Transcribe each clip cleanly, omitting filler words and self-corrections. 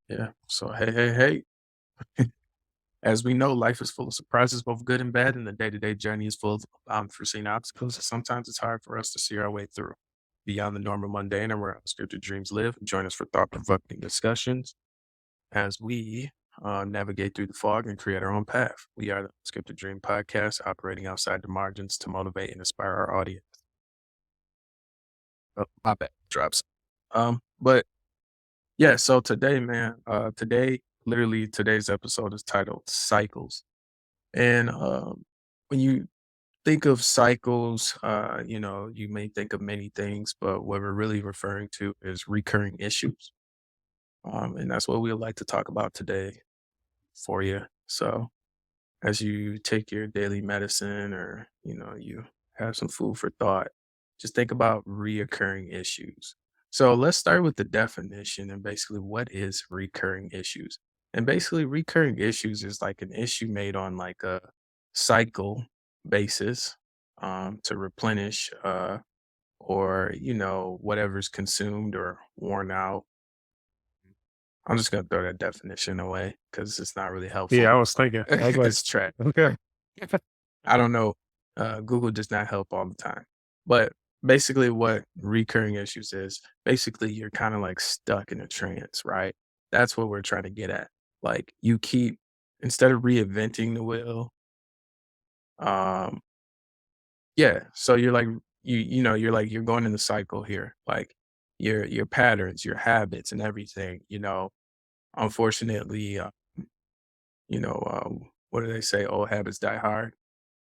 Yeah. So hey. As we know, life is full of surprises, both good and bad, and the day-to-day journey is full of unforeseen obstacles. And sometimes it's hard for us to see our way through beyond the normal mundane and where unscripted dreams live. Join us for thought-provoking discussions as we navigate through the fog and create our own path. We are the Unscripted Dream Podcast, operating outside the margins to motivate and inspire our audience. Oh, my bad, drops. But yeah, so today, man, literally today's episode is titled Cycles. And when you think of cycles, you may think of many things, but what we're really referring to is recurring issues. And that's what we'd like to talk about today for you. So as you take your daily medicine or, you have some food for thought, just think about reoccurring issues. So let's start with the definition and basically what is recurring issues. And basically recurring issues is like an issue made on like a cycle basis to replenish or whatever's consumed or worn out. I'm just gonna throw that definition away because it's not really Yeah, helpful. I was thinking. I was like, It's trash. okay. I don't know. Google does not help all the time. But basically, what recurring issues is basically you're kind of like stuck in a trance, right? That's what we're trying to get at. Like you keep, instead of reinventing the wheel, um, yeah. So you're like, you're like, you're going in the cycle here, like your patterns, your habits, and everything, unfortunately, what do they say? Old habits die hard.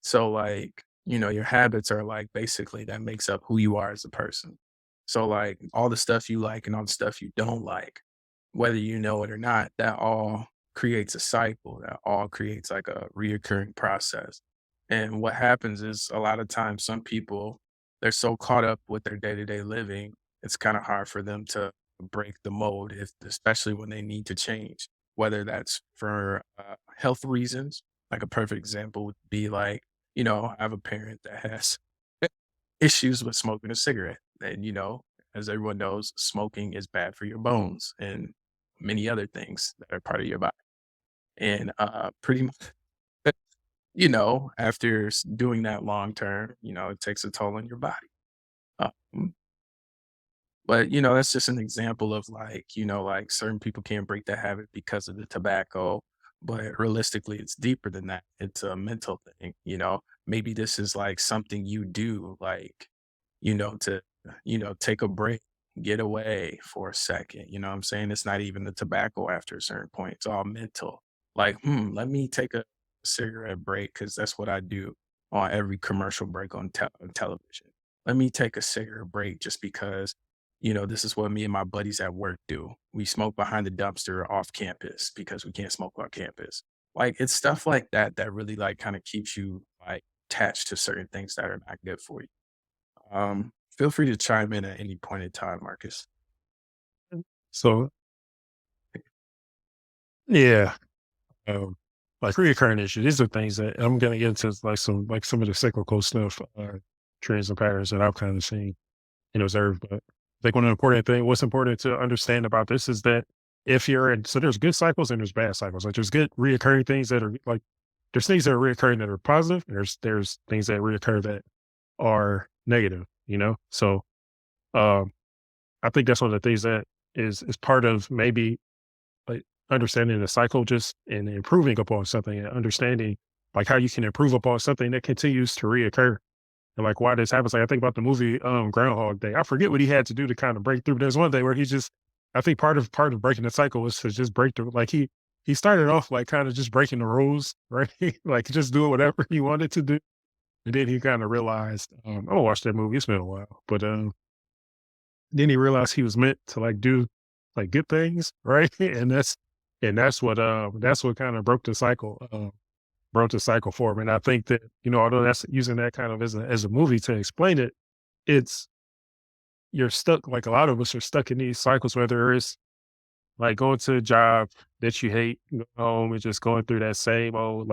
So like, your habits are like basically that makes up who you are as a person. So like all the stuff you like and all the stuff you don't like, whether you know it or not, that all creates a cycle. That all creates like a reoccurring process. And what happens is a lot of times some people they're so caught up with their day-to-day living, it's kind of hard for them to break the mold, if especially when they need to change, whether that's for health reasons. Like a perfect example would be like I have a parent that has issues with smoking a cigarette. And, as everyone knows, smoking is bad for your bones and many other things that are part of your body. And pretty much, after doing that long term, it takes a toll on your body. Um, but, that's just an example of like, like certain people can't break that habit because of the tobacco. But realistically, it's deeper than that. It's a mental thing. Maybe this is like something you do, like, to, take a break, get away for a second. You know what I'm saying? It's not even the tobacco after a certain point. It's all mental. Like, let me take a cigarette break because that's what I do on every commercial break on television. Let me take a cigarette break just because this is what me and my buddies at work do. We smoke behind the dumpster off campus because we can't smoke on campus. Like it's stuff like that that really like kind of keeps you like attached to certain things that are not good for you. Feel free to chime in at any point in time, Marcus. So yeah, um, like reoccurring issues. These are things that I'm gonna get into like some of the cyclical stuff, trends and patterns that I've kind of seen and observed. But I think what's important to understand about this is that if you're in, so there's good cycles and there's bad cycles. Like there's good reoccurring things that are like there's things that are reoccurring that are positive, and there's things that reoccur that are negative. So um, I think that's one of the things that is part of maybe like understanding the cycle just and improving upon something and understanding like how you can improve upon something that continues to reoccur and like why this happens. Like I think about the movie Groundhog Day. I forget what he had to do to kind of break through. There's one day where he just I think part of breaking the cycle was to just break the like he started off like kind of just breaking the rules, right? Like just doing whatever he wanted to do. And then he kind of realized, I'm gonna watch that movie. It's been a while. But then he realized he was meant to like do like good things, right? And that's what kind of broke the cycle for him. And I think that, although that's using that kind of as a movie to explain it, it's you're stuck like a lot of us are stuck in these cycles, whether it's like going to a job that you hate, going home and just going through that same old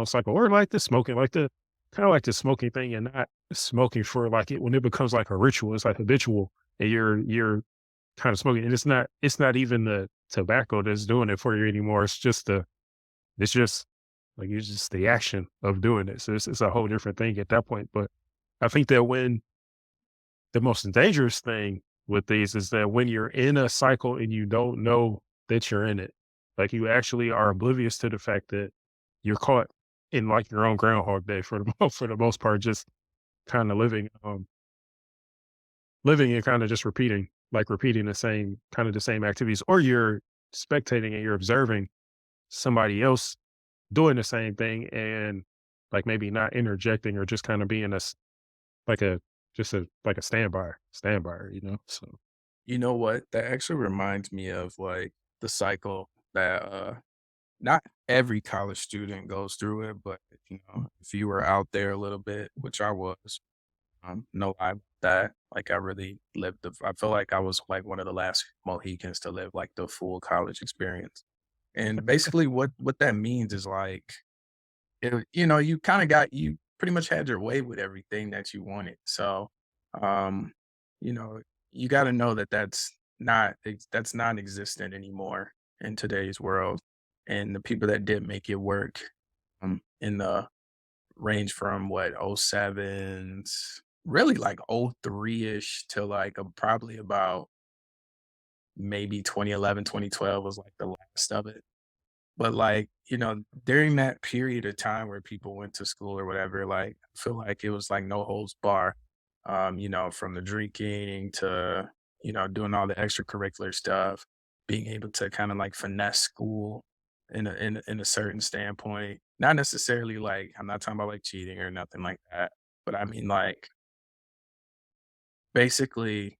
cycle, or like the smoking, like the kind of like the smoking thing and not smoking for like it when it becomes like a ritual, it's like habitual and you're kind of smoking. And it's not even tobacco that's doing it for you anymore. It's just like it's just the action of doing it. So it's a whole different thing at that point. But I think that when the most dangerous thing with these is that when you're in a cycle and you don't know that you're in it, like you actually are oblivious to the fact that you're caught in like your own Groundhog Day for the for the most part, just kind of living and kind of just repeating the same activities, or you're spectating and you're observing somebody else doing the same thing and like maybe not interjecting or just kind of being like a like a standby. So You know what? That actually reminds me of, like, the cycle that, not every college student goes through it, but, if you were out there a little bit, which I was, no lie about that, like, I really lived I feel like I was, like, one of the last Mohicans to live, like, the full college experience, and basically what that means is, like, you kinda you pretty much had your way with everything that you wanted, so, um, you know, you gotta know that that's non-existent anymore in today's world, and the people that did make it work, in the range from what, '07s, really, like, '03-ish to, like, probably about maybe 2011, 2012 was, like, the last of it. But, like, during that period of time where people went to school or whatever, like, I feel like it was, like, no holds bar, from the drinking to, doing all the extracurricular stuff, being able to kinda, like, finesse school in a certain standpoint. Not necessarily, like I'm not talking about, like, cheating or nothing like that, but I mean, like, basically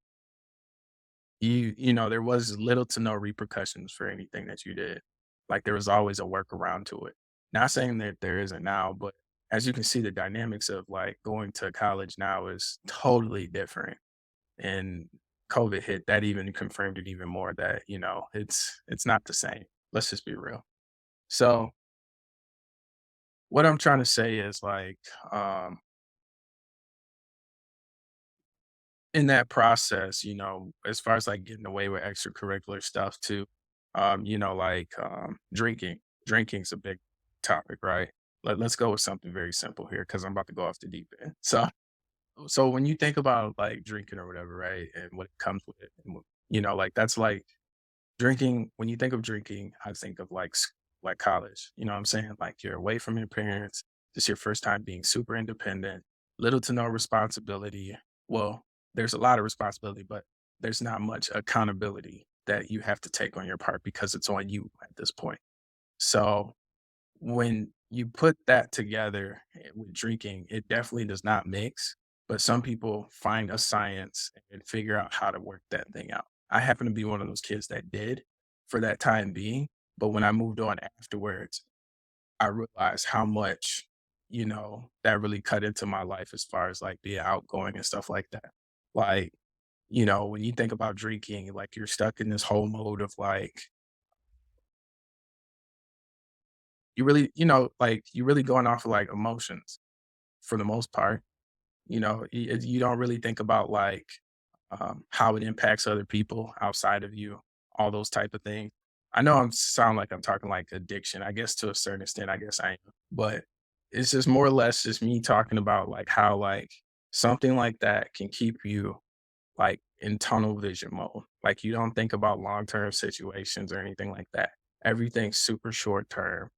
there was little to no repercussions for anything that you did. Like, there was always a workaround to it. Not saying that there isn't now, but as you can see, the dynamics of, like, going to college now is totally different, and COVID hit, that even confirmed it even more that, it's not the same. Let's just be real. So, what I'm trying to say is, like, um in that process, as far as like getting away with extracurricular stuff too, like drinking. Drinking's a big topic, right? Let's go with something very simple here because I'm about to go off the deep end. So when you think about like drinking or whatever, right, and what comes with it, and like that's like drinking. When you think of drinking, I think of like like college. You know what I'm saying? Like you're away from your parents. This your first time being super independent, little to no responsibility. Well, there's a lot of responsibility, but there's not much accountability that you have to take on your part because it's on you at this point. So when you put that together with drinking, it definitely does not mix, but some people find a science and figure out how to work that thing out. I happen to be one of those kids that did for that time being, but when I moved on afterwards, I realized how much, that really cut into my life as far as like being outgoing and stuff like that. Like, when you think about drinking, like you're stuck in this whole mode of like, like you really going off of like emotions for the most part. You don't really think about like how it impacts other people outside of you, all those type of things. I know I'm sound like I'm talking like addiction. I guess to a certain extent, I guess I am, but it's just more or less just me talking about like how like something like that can keep you like in tunnel vision mode. Like you don't think about long term situations or anything like that. Everything's super short term.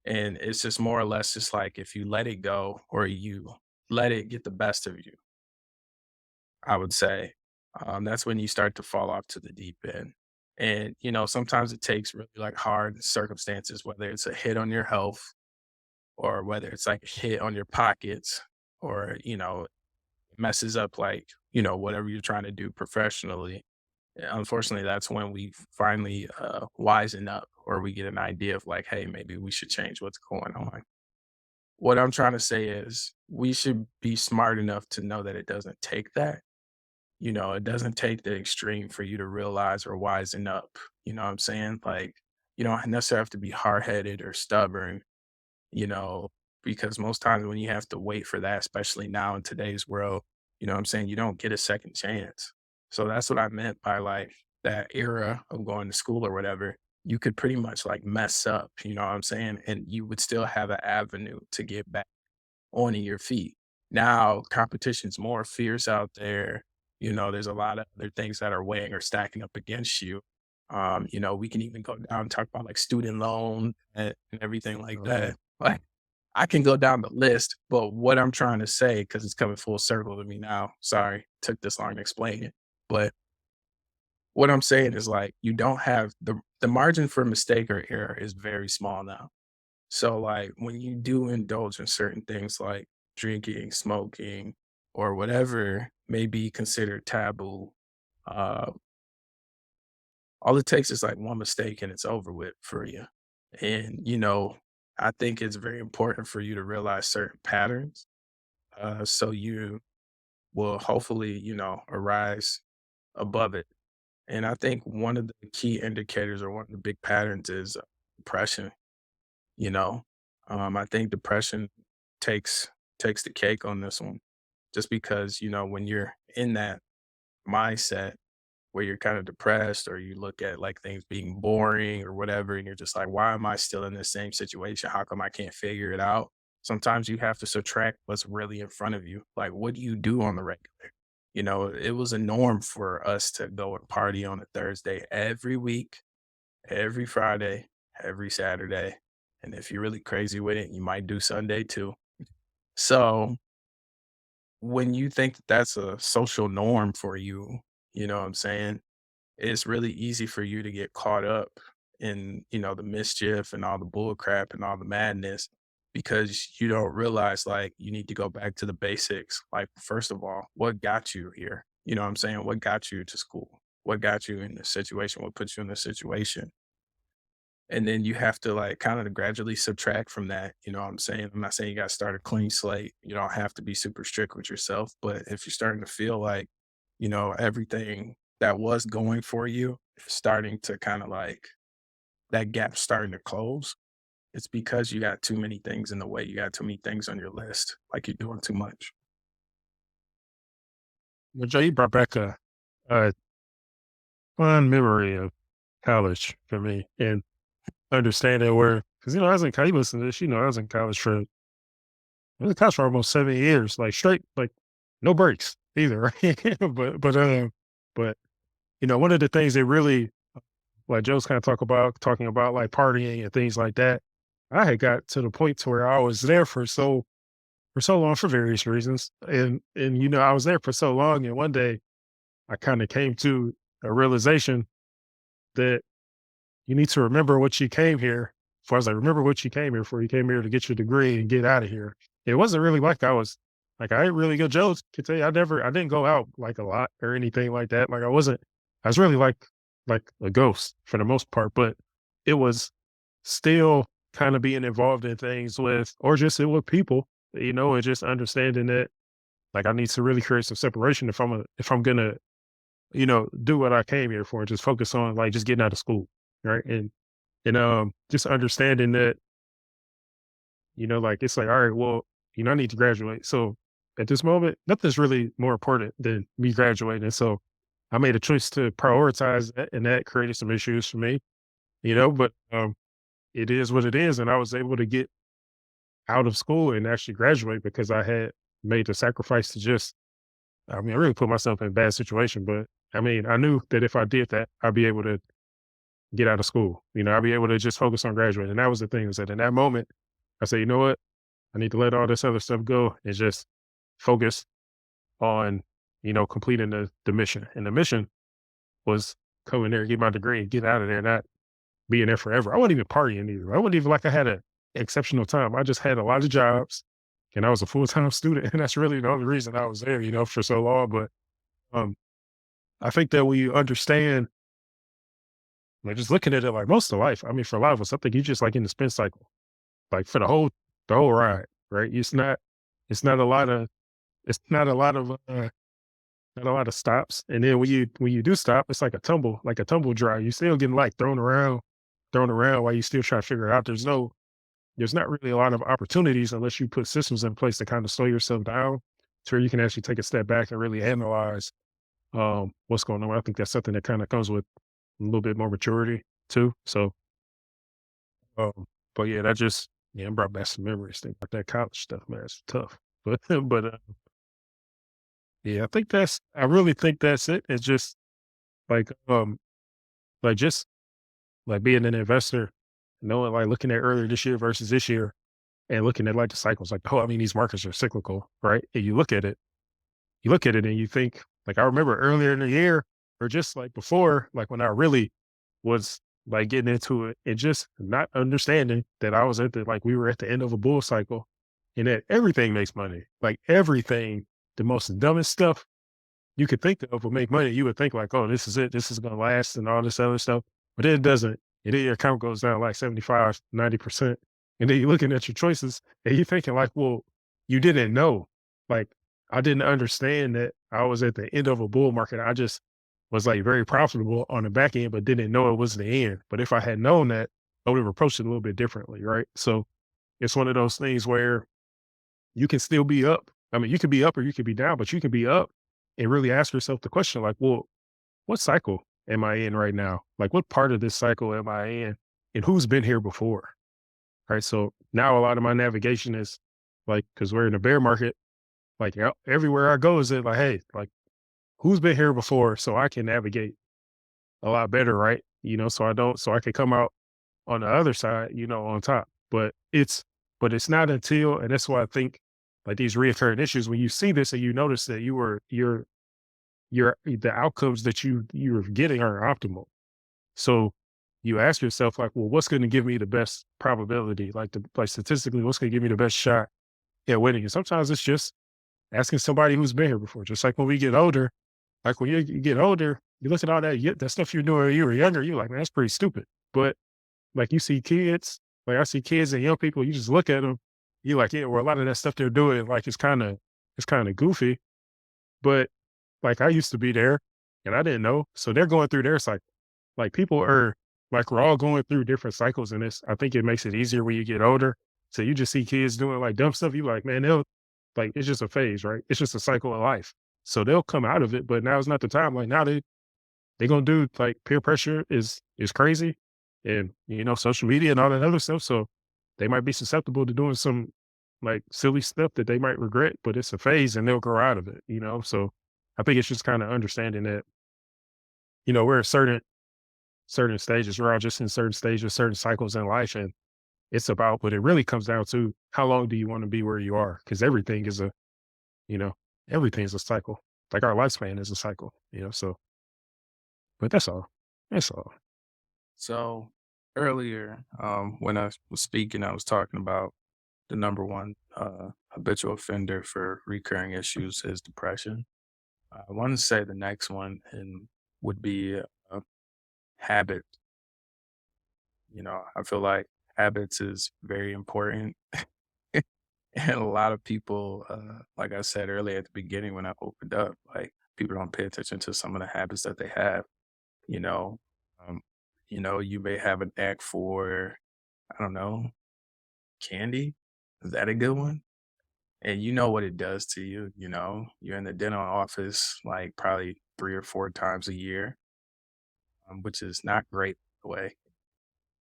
And it's just more or less just like if you let it go or you let it get the best of you, I would say, that's when you start to fall off to the deep end. And, sometimes it takes really like hard circumstances, whether it's a hit on your health or whether it's like a hit on your pockets or, messes up like, whatever you're trying to do professionally. Unfortunately, that's when we finally wisen up or we get an idea of like, hey, maybe we should change what's going on. What I'm trying to say is we should be smart enough to know that it doesn't take that. It doesn't take the extreme for you to realize or wisen up. You know what I'm saying? Like, you don't necessarily have to be hard headed or stubborn, you know, because most times when you have to wait for that, especially now in today's world, you know what I'm saying? You don't get a second chance. So that's what I meant by like that era of going to school or whatever. you could pretty much like mess up, you know what I'm saying? And you would still have an avenue to get back onto your feet. Now, competition's more fierce out there. You know, there's a lot of other things that are weighing or stacking up against you. You know, we can even go down and talk about like student loan and everything like Okay. that. Like, I can go down the list, but what I'm trying to say, because it's coming full circle to me now. Sorry, took this long to explain it. But what I'm saying is like you don't have the margin for mistake or error is very small now. So, like, when you do indulge in certain things like drinking, smoking, or whatever may be considered taboo, uh, all it takes is like one mistake and it's over with for you. And, you know, I think it's very important for you to realize certain patterns. So you will hopefully, you know, arise above it. And I think one of the key indicators or one of the big patterns is depression. You know, I think depression takes takes the cake on this one, just because you know when you're in that mindset where you're kind of depressed or you look at like things being boring or whatever, and you're just like, why am I still in the same situation? How come I can't figure it out? Sometimes you have to subtract what's really in front of you. Like, what do you do on the regular? You know, it was a norm for us to go and party on a Thursday every week, every Friday, every Saturday, and if you're really crazy with it, you might do Sunday too. So, when you think that that's a social norm for you, you know what I'm saying? It's really easy for you to get caught up in, you know, the mischief and all the bull crap and all the madness because you don't realize like you need to go back to the basics. Like, first of all, what got you here? You know what I'm saying? What got you to school? What got you in this situation? What put you in this situation? And then you have to like kind of gradually subtract from that. You know what I'm saying? I'm not saying you got to start a clean slate. You don't have to be super strict with yourself. But if you're starting to feel like, you know, everything that was going for you is starting to kind of like that gap starting to close, it's because you got too many things in the way. You got too many things on your list. Like you're doing too much. Well, Joe, you brought back a fun memory of college for me and understanding where, because, I was in college, you listen to this, I was in college for, I was in college for almost 7 years, like straight, like no breaks either. Right. But, one of the things that really, like Joe's kind of talking about like partying and things like that, I had got to the point to where I was there for so long for various reasons. And I was there for so long. And one day I kind of came to a realization that you need to remember what you came here for. I was like, remember what you came here for. You came here to get your degree and get out of here. It wasn't really like I was like, I didn't really go. Joe could tell you, I didn't go out like a lot or anything like that. Like I was really like a ghost for the most part, but it was still kind of being involved in things with, or just it with people, and just understanding that like I need to really create some separation if I'm gonna, do what I came here for and just focus on like just getting out of school. Right. And just understanding that, like it's like, all right, well, I need to graduate. So at this moment, nothing's really more important than me graduating. And so I made a choice to prioritize that, and that created some issues for me, but it is what it is. And I was able to get out of school and actually graduate because I had made the sacrifice to just, I mean, I really put myself in a bad situation, but I mean, I knew that if I did that, I'd be able to get out of school. I'd be able to just focus on graduating. And that was the thing, is that in that moment, I said, you know what? I need to let all this other stuff go and just focus on, completing the mission. And the mission was come in there, get my degree, and get out of there, not being there forever. I wasn't even partying either. I wasn't even like I had an exceptional time. I just had a lot of jobs and I was a full-time student. And that's really the only reason I was there, for so long. But um, I think that when you understand, like just looking at it like most of life, I mean, for a lot of us, I think you just like in the spin cycle, like for the whole ride, right? It's not a lot of, it's not a lot of stops. And then when you do stop, it's like a tumble dry. You still getting like thrown around while you still try to figure it out. There's not really a lot of opportunities unless you put systems in place to kind of slow yourself down to where you can actually take a step back and really analyze what's going on. I think that's something that kind of comes with a little bit more maturity. too. So, um, but yeah, that just yeah, it brought back some memories. Think about that college stuff, man. It's tough, but yeah, I really think that's it. It's just like like just like being an investor, knowing like looking at earlier this year versus this year, and looking at like the cycles. Like, oh, I mean, these markets are cyclical, right? And you look at it and you think, like, I remember earlier in the year or just like before, like when I really was like getting into it and just not understanding that I was at the, like, we were at the end of a bull cycle and that everything makes money. Like everything, the most dumbest stuff you could think of will make money. You would think like, oh, this is it. This is going to last and all this other stuff. But it doesn't. And then your account goes down like 75, 90%. And then you're looking at your choices and you're thinking like, well, you didn't know. Like I didn't understand that I was at the end of a bull market. I just was like very profitable on the back end, but didn't know it was the end. But if I had known that, I would have approached it a little bit differently. Right. So it's one of those things where you can still be up. I mean, you could be up or you could be down, but you can be up and really ask yourself the question like, well, what cycle am I in right now? Like, what part of this cycle am I in? And who's been here before? Right. So now a lot of my navigation is like, because we're in a bear market, like everywhere I go is it like, hey, like, who's been here before so I can navigate a lot better. Right. So I don't, so I can come out on the other side, on top. But it's not until, and that's why I think like these reoccurring issues, when you see this and you notice that the outcomes that you're getting are optimal. So you ask yourself like, well, what's going to give me the best probability? Like statistically, what's going to give me the best shot at winning? And sometimes it's just asking somebody who's been here before. Just like when we get older, like when you get older, you look at all that stuff you're doing when you were younger, you're like, man, that's pretty stupid. But like you see kids, like I see kids and young people, you just look at them, you're like, yeah, well, a lot of that stuff they're doing, like it's kind of goofy. But like I used to be there and I didn't know. So they're going through their cycle. Like people are like we're all going through different cycles in this. I think it makes it easier when you get older. So you just see kids doing like dumb stuff. You like, man, they'll like it's just a phase, right? It's just a cycle of life. So they'll come out of it, but now is not the time. Like now they gonna do like peer pressure is crazy and social media and all that other stuff. So they might be susceptible to doing some like silly stuff that they might regret, but it's a phase and they'll grow out of it. So I think it's just kind of understanding that, we're at certain stages. We're all just in certain stages, certain cycles in life. And it's about, but it really comes down to how long do you want to be where you are? Because you know, everything's a cycle. Like our lifespan is a cycle. So, but that's all. That's all. So earlier, when I was speaking, I was talking about the number one habitual offender for recurring issues is depression. I want to say the next one and would be habit. I feel like habits is very important. And a lot of people, like I said earlier at the beginning when I opened up, like people don't pay attention to some of the habits that they have. You know, um, you may have an knack for, I don't know, candy. Is that a good one? And you know what it does to you. You're in the dental office like probably 3 or 4 times a year, which is not great the way.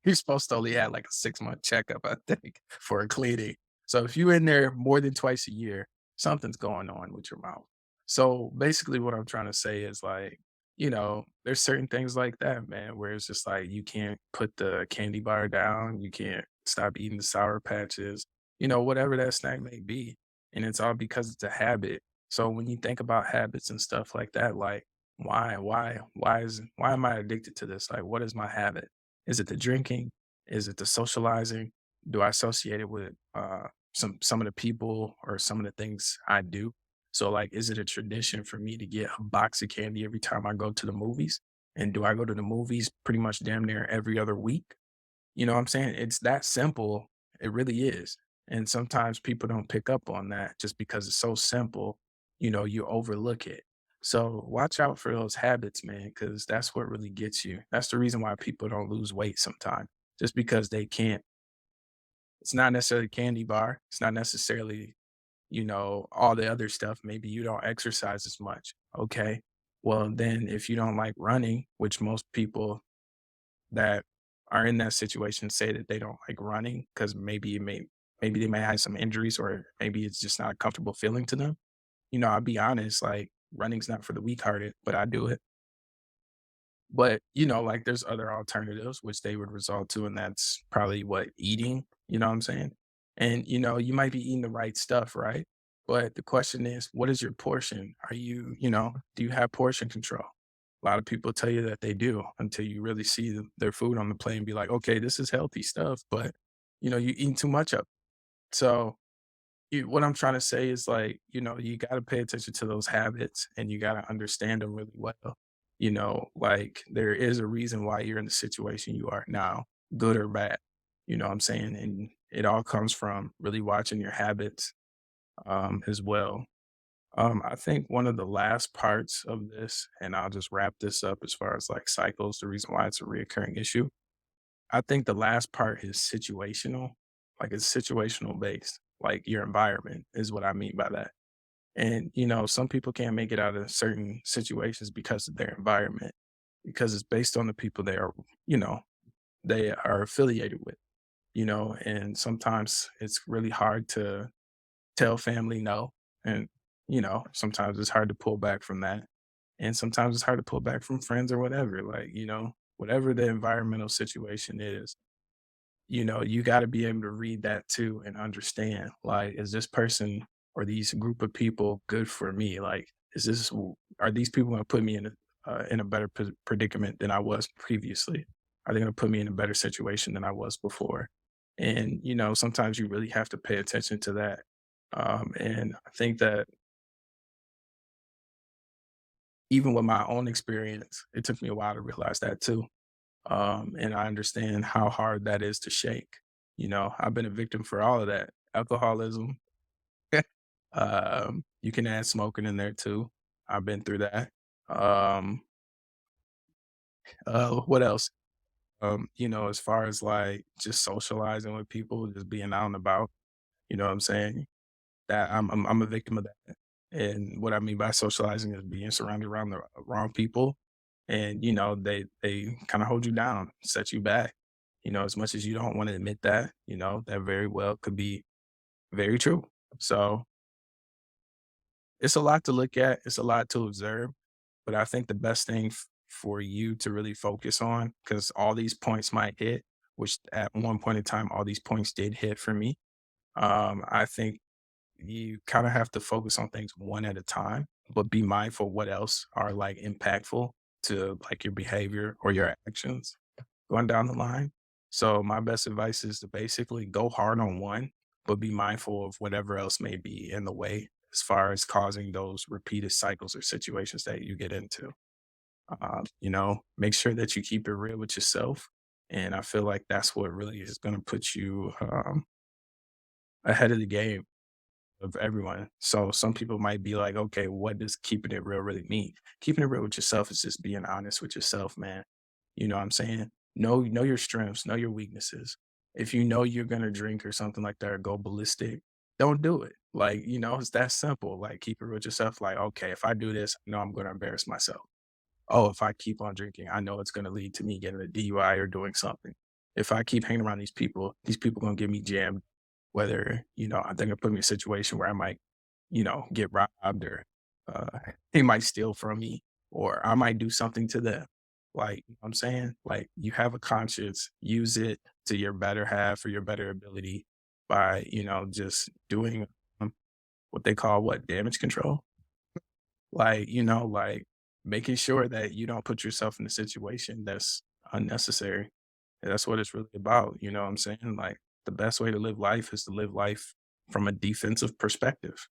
You're supposed to only have like a 6 month checkup, I think, for a cleaning. So if you're in there more than twice a year, something's going on with your mouth. So basically, what I'm trying to say is like, there's certain things like that, man, where it's just like you can't put the candy bar down, you can't stop eating the Sour Patches, whatever that snack may be. And it's all because it's a habit. So when you think about habits and stuff like that, like, why am I addicted to this? Like, what is my habit? Is it the drinking? Is it the socializing? Do I associate it with some of the people or some of the things I do? So like, is it a tradition for me to get a box of candy every time I go to the movies? And do I go to the movies pretty much damn near every other week? You know what I'm saying? It's that simple. It really is. And sometimes people don't pick up on that just because it's so simple, you overlook it. So watch out for those habits, man, because that's what really gets you. That's the reason why people don't lose weight sometimes, just because they can't. It's not necessarily candy bar. It's not necessarily, all the other stuff. Maybe you don't exercise as much. Okay. Well, then if you don't like running, which most people that are in that situation say that they don't like running because maybe they may have some injuries or maybe it's just not a comfortable feeling to them. I'll be honest, like running's not for the weak hearted, but I do it. But, like there's other alternatives which they would resort to, and that's probably what eating, you know what I'm saying? And you might be eating the right stuff, right? But the question is, what is your portion? Do you have portion control? A lot of people tell you that they do until you really see their food on the plate and be like, okay, this is healthy stuff, but you eating too much of it. So what I'm trying to say is like, you got to pay attention to those habits and you got to understand them really well. Like there is a reason why you're in the situation you are now, good or bad. You know what I'm saying? And it all comes from really watching your habits as well. I think one of the last parts of this, and I'll just wrap this up as far as like cycles, the reason why it's a reoccurring issue. I think the last part is situational, like it's situational based, like your environment is what I mean by that. And, some people can't make it out of certain situations because of their environment, because it's based on the people you know, they are affiliated with, and sometimes it's really hard to tell family no. And, sometimes it's hard to pull back from that. And sometimes it's hard to pull back from friends or whatever, like, whatever the environmental situation is, you got to be able to read that too and understand, like, is this person or these group of people good for me? Like, are these people going to put me in a better predicament than I was previously? Are they going to put me in a better situation than I was before? And, sometimes you really have to pay attention to that. And I think that even with my own experience, it took me a while to realize that too. And I understand how hard that is to shake. I've been a victim for all of that. Alcoholism. You can add smoking in there too. I've been through that. Um, what else? As far as like just socializing with people, just being out and about, you know what I'm saying? That I'm a victim of that. And what I mean by socializing is being surrounded around the wrong people. And, they kind of hold you down, set you back. As much as you don't want to admit that, that very well could be very true. So it's a lot to look at, it's a lot to observe. But I think the best thing for you to really focus on, because all these points might hit, which at one point in time, all these points did hit for me. I think you kind of have to focus on things one at a time, but be mindful what else are like impactful to like your behavior or your actions going down the line. So my best advice is to basically go hard on one, but be mindful of whatever else may be in the way as far as causing those repeated cycles or situations that you get into. Make sure that you keep it real with yourself. And I feel like that's what really is going to put you ahead of the game of everyone. So some people might be like, okay, what does keeping it real really mean? Keeping it real with yourself is just being honest with yourself, man. You know what I'm saying? Know your strengths, know your weaknesses. If you know you're gonna drink or something like that or go ballistic, don't do it. Like, it's that simple. Like keep it real with yourself. Like, okay, if I do this, I know I'm gonna embarrass myself. Oh, if I keep on drinking, I know it's gonna lead to me getting a DUI or doing something. If I keep hanging around these people gonna get me jammed, whether, they're gonna put me in a situation where I might, get robbed or they might steal from me or I might do something to them. Like, you know what I'm saying? Like you have a conscience, use it to your better half or your better ability by, just doing what they call what damage control. Like, like making sure that you don't put yourself in a situation that's unnecessary. And that's what it's really about. You know what I'm saying? Like the best way to live life is to live life from a defensive perspective.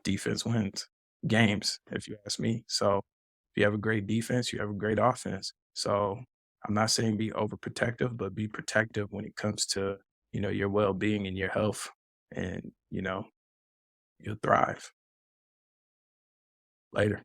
Defense wins games, if you ask me. So if you have a great defense, you have a great offense. So I'm not saying be overprotective, but be protective when it comes to, your well-being and your health. And, you'll thrive later.